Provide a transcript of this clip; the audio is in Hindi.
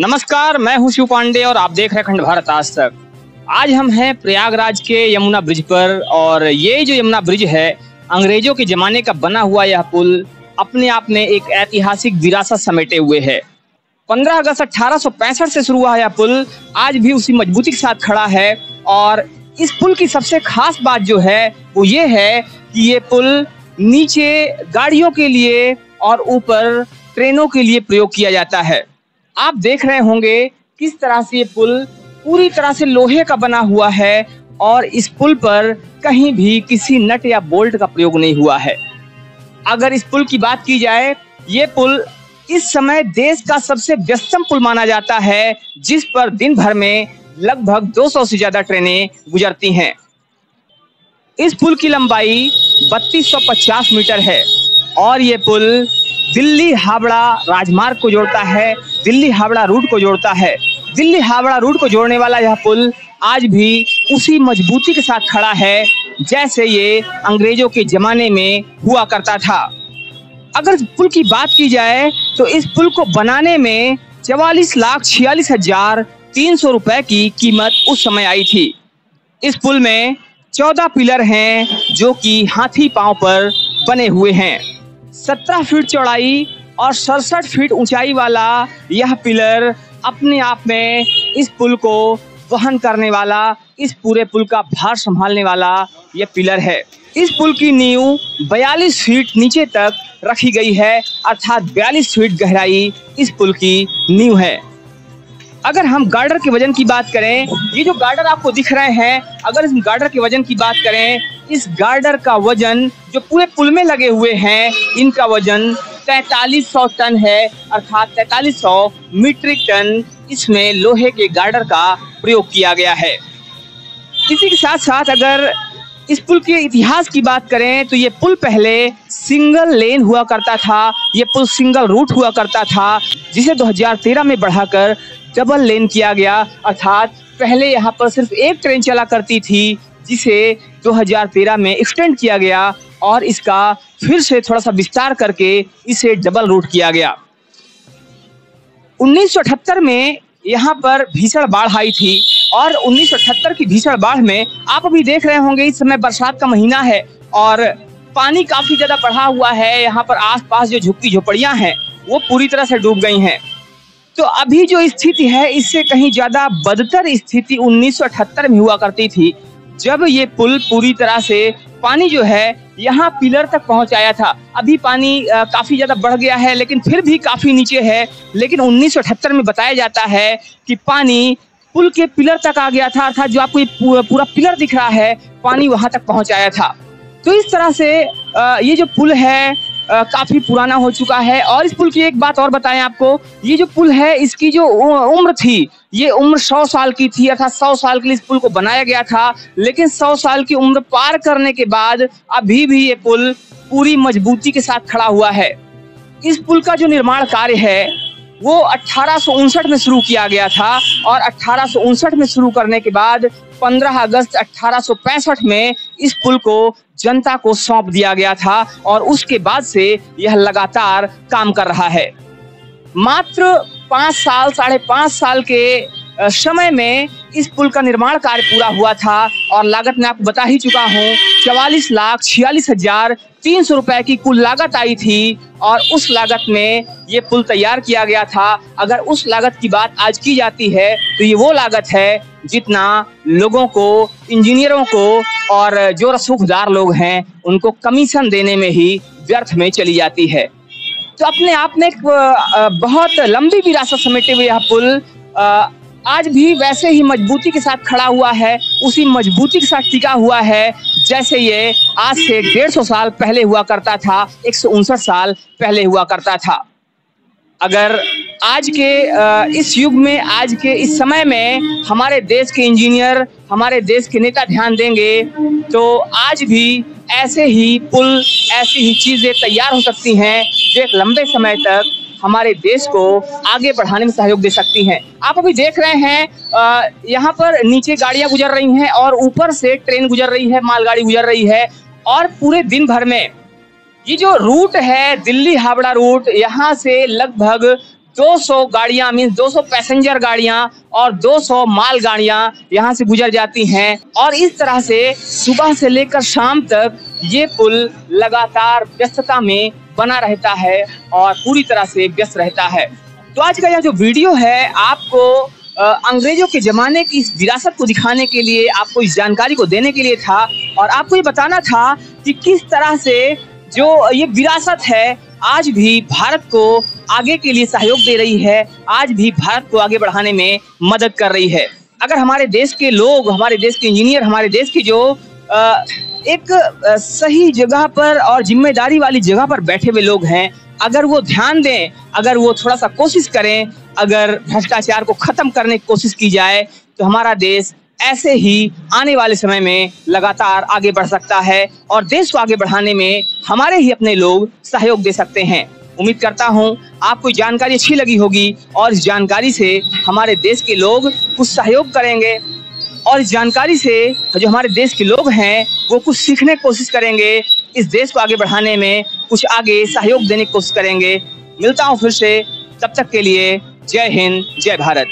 नमस्कार, मैं हूं शिव पांडे और आप देख रहे हैं अखंड भारत आज तक। आज हम हैं प्रयागराज के यमुना ब्रिज पर और ये जो यमुना ब्रिज है अंग्रेजों के जमाने का बना हुआ यह पुल अपने आप में एक ऐतिहासिक विरासत समेटे हुए है। 15 अगस्त 1865 से शुरू हुआ यह पुल आज भी उसी मजबूती के साथ खड़ा है और इस पुल की सबसे खास बात जो है वो ये है कि ये पुल नीचे गाड़ियों के लिए और ऊपर ट्रेनों के लिए प्रयोग किया जाता है। आप देख रहे होंगे किस तरह से ये पुल पूरी तरह से लोहे का बना हुआ है और इस पुल पर कहीं भी किसी नट या बोल्ट का प्रयोग नहीं हुआ है। अगर इस पुल की बात की जाए, ये पुल इस समय देश का सबसे व्यस्तम पुल माना जाता है, जिस पर दिन भर में लगभग 200 से ज्यादा ट्रेनें गुजरती हैं। इस पुल की लंबाई 3250 मीटर है और ये पुल दिल्ली हावड़ा राजमार्ग को जोड़ता है, दिल्ली हावड़ा रूट को जोड़ता है। दिल्ली हावड़ा रूट को जोड़ने वाला यह पुल आज भी उसी मजबूती के साथ खड़ा है जैसे ये अंग्रेजों के जमाने में हुआ करता था। अगर इस पुल की बात की जाए तो इस पुल को बनाने में 44,46,300 रुपए की कीमत उस समय आई थी। इस पुल में 14 पिलर हैं जो कि हाथी पांव पर बने हुए हैं। 17 फीट चौड़ाई और 67 फीट ऊंचाई वाला यह पिलर अपने आप में इस पुल को वहन करने वाला, इस पूरे पुल का भार संभालने वाला यह पिलर है। इस पुल की नींव 42 फीट नीचे तक रखी गई है, अर्थात 42 फीट गहराई इस पुल की नींव है। अगर हम गार्डर के वजन की बात करें, ये जो गार्डर आपको दिख रहे हैं, अगर इस गार्डर के वजन की बात करें, इस गार्डर का वजन जो पूरे पुल में लगे हुए हैं इनका वजन 4300 टन है, अर्थात 4300 मीट्रिक टन इसमें लोहे के गार्डर का प्रयोग किया गया है। इसी के साथ साथ अगर इस पुल के इतिहास की बात करें तो ये पुल पहले सिंगल लेन हुआ करता था, ये पुल सिंगल रूट हुआ करता था, जिसे 2013 में बढ़ाकर डबल लेन किया गया, अर्थात पहले यहाँ पर सिर्फ एक ट्रेन चला करती थी जिसे 2013 में एक्सटेंड किया गया और इसका फिर से थोड़ा सा विस्तार करके इसे डबल रूट किया गया। 1978 में यहाँ पर भीषण बाढ़ आई थी और 1978 की भीषण बाढ़ में आप अभी देख रहे होंगे इस समय बरसात का महीना है और पानी काफी ज्यादा बढ़ा हुआ है। यहाँ पर आसपास जो झुग्गी झोपड़ियां हैं वो पूरी तरह से डूब गई हैं। तो अभी जो स्थिति है इससे कहीं ज्यादा बदतर स्थिति 1978 में हुआ करती थी, जब ये पुल पूरी तरह से पानी जो है यहाँ पिलर तक पहुंच आया था। अभी पानी काफी ज्यादा बढ़ गया है लेकिन फिर भी काफी नीचे है, लेकिन 1978 में बताया जाता है कि पानी पुल के पिलर तक आ गया था, अर्थात जो आपको ये पूरा पिलर दिख रहा है पानी वहां तक पहुंच आया था। तो इस तरह से ये जो पुल है काफी पुराना हो चुका है। और इस पुल की एक बात और बताएं आपको, ये जो पुल है इसकी जो उम्र थी ये उम्र 100 साल की थी, अर्थात 100 साल के लिए इस पुल को बनाया गया था, लेकिन 100 साल की उम्र पार करने के बाद अभी भी ये पुल पूरी मजबूती के साथ खड़ा हुआ है। इस पुल का जो निर्माण कार्य है वो 1859 में शुरू किया गया था और 1859 में शुरू करने के बाद 15 अगस्त 1865 में इस पुल को जनता को सौंप दिया गया था और उसके बाद से यह लगातार काम कर रहा है। मात्र 5.5 साल के समय में इस पुल का निर्माण कार्य पूरा हुआ था और लागत मैं आपको बता ही चुका हूँ, 44,46,300 रुपए की कुल लागत आई थी और उस लागत में ये पुल तैयार किया गया था। अगर उस लागत की बात आज की जाती है तो ये वो लागत है जितना लोगों को, इंजीनियरों को और जो रसूखदार लोग हैं उनको कमीशन देने में ही व्यर्थ में चली जाती है। तो अपने आप में एक बहुत लंबी विरासत समेटे हुए यह पुल आज भी वैसे ही मजबूती के साथ खड़ा हुआ है, उसी मजबूती के साथ टिका हुआ है जैसे ये आज से 150 साल पहले हुआ करता था, 159 साल पहले हुआ करता था। अगर आज के इस युग में, आज के इस समय में हमारे देश के इंजीनियर, हमारे देश के नेता ध्यान देंगे तो आज भी ऐसे ही पुल, ऐसी ही चीजें तैयार हो सकती हैं जो एक लंबे समय तक हमारे देश को आगे बढ़ाने में सहयोग दे सकती हैं। आप अभी देख रहे हैं यहाँ पर नीचे गाड़ियां गुजर रही हैं और ऊपर से ट्रेन गुजर रही है, मालगाड़ी गुजर रही है और पूरे दिन भर में ये जो रूट है दिल्ली हावड़ा रूट, यहाँ से लगभग 200 गाड़ियां मीन्स 200 पैसेंजर गाड़ियां और 200 माल गाड़ियां यहाँ से गुजर जाती हैं और इस तरह से सुबह से लेकर शाम तक ये पुल लगातार व्यस्तता में बना रहता है और पूरी तरह से व्यस्त रहता है। तो आज का यह जो वीडियो है आपको अंग्रेजों के जमाने की इस विरासत को दिखाने के लिए, आपको इस जानकारी को देने के लिए था और आपको ये बताना था कि किस तरह से जो ये विरासत है आज भी भारत को आगे के लिए सहयोग दे रही है, आज भी भारत को आगे बढ़ाने में मदद कर रही है। अगर हमारे देश के लोग, हमारे देश के इंजीनियर, हमारे देश के जो एक सही जगह पर और जिम्मेदारी वाली जगह पर बैठे हुए लोग हैं, अगर वो ध्यान दें, अगर वो थोड़ा सा कोशिश करें, अगर भ्रष्टाचार को खत्म करने की कोशिश की जाए तो हमारा देश ऐसे ही आने वाले समय में लगातार आगे बढ़ सकता है और देश को आगे बढ़ाने में हमारे ही अपने लोग सहयोग दे सकते हैं। उम्मीद करता हूं आपको जानकारी अच्छी लगी होगी और इस जानकारी से हमारे देश के लोग कुछ सहयोग करेंगे और इस जानकारी से जो हमारे देश के लोग हैं वो कुछ सीखने की कोशिश करेंगे, इस देश को आगे बढ़ाने में कुछ आगे सहयोग देने की कोशिश करेंगे। मिलता हूं फिर से, तब तक के लिए जय हिंद, जय भारत।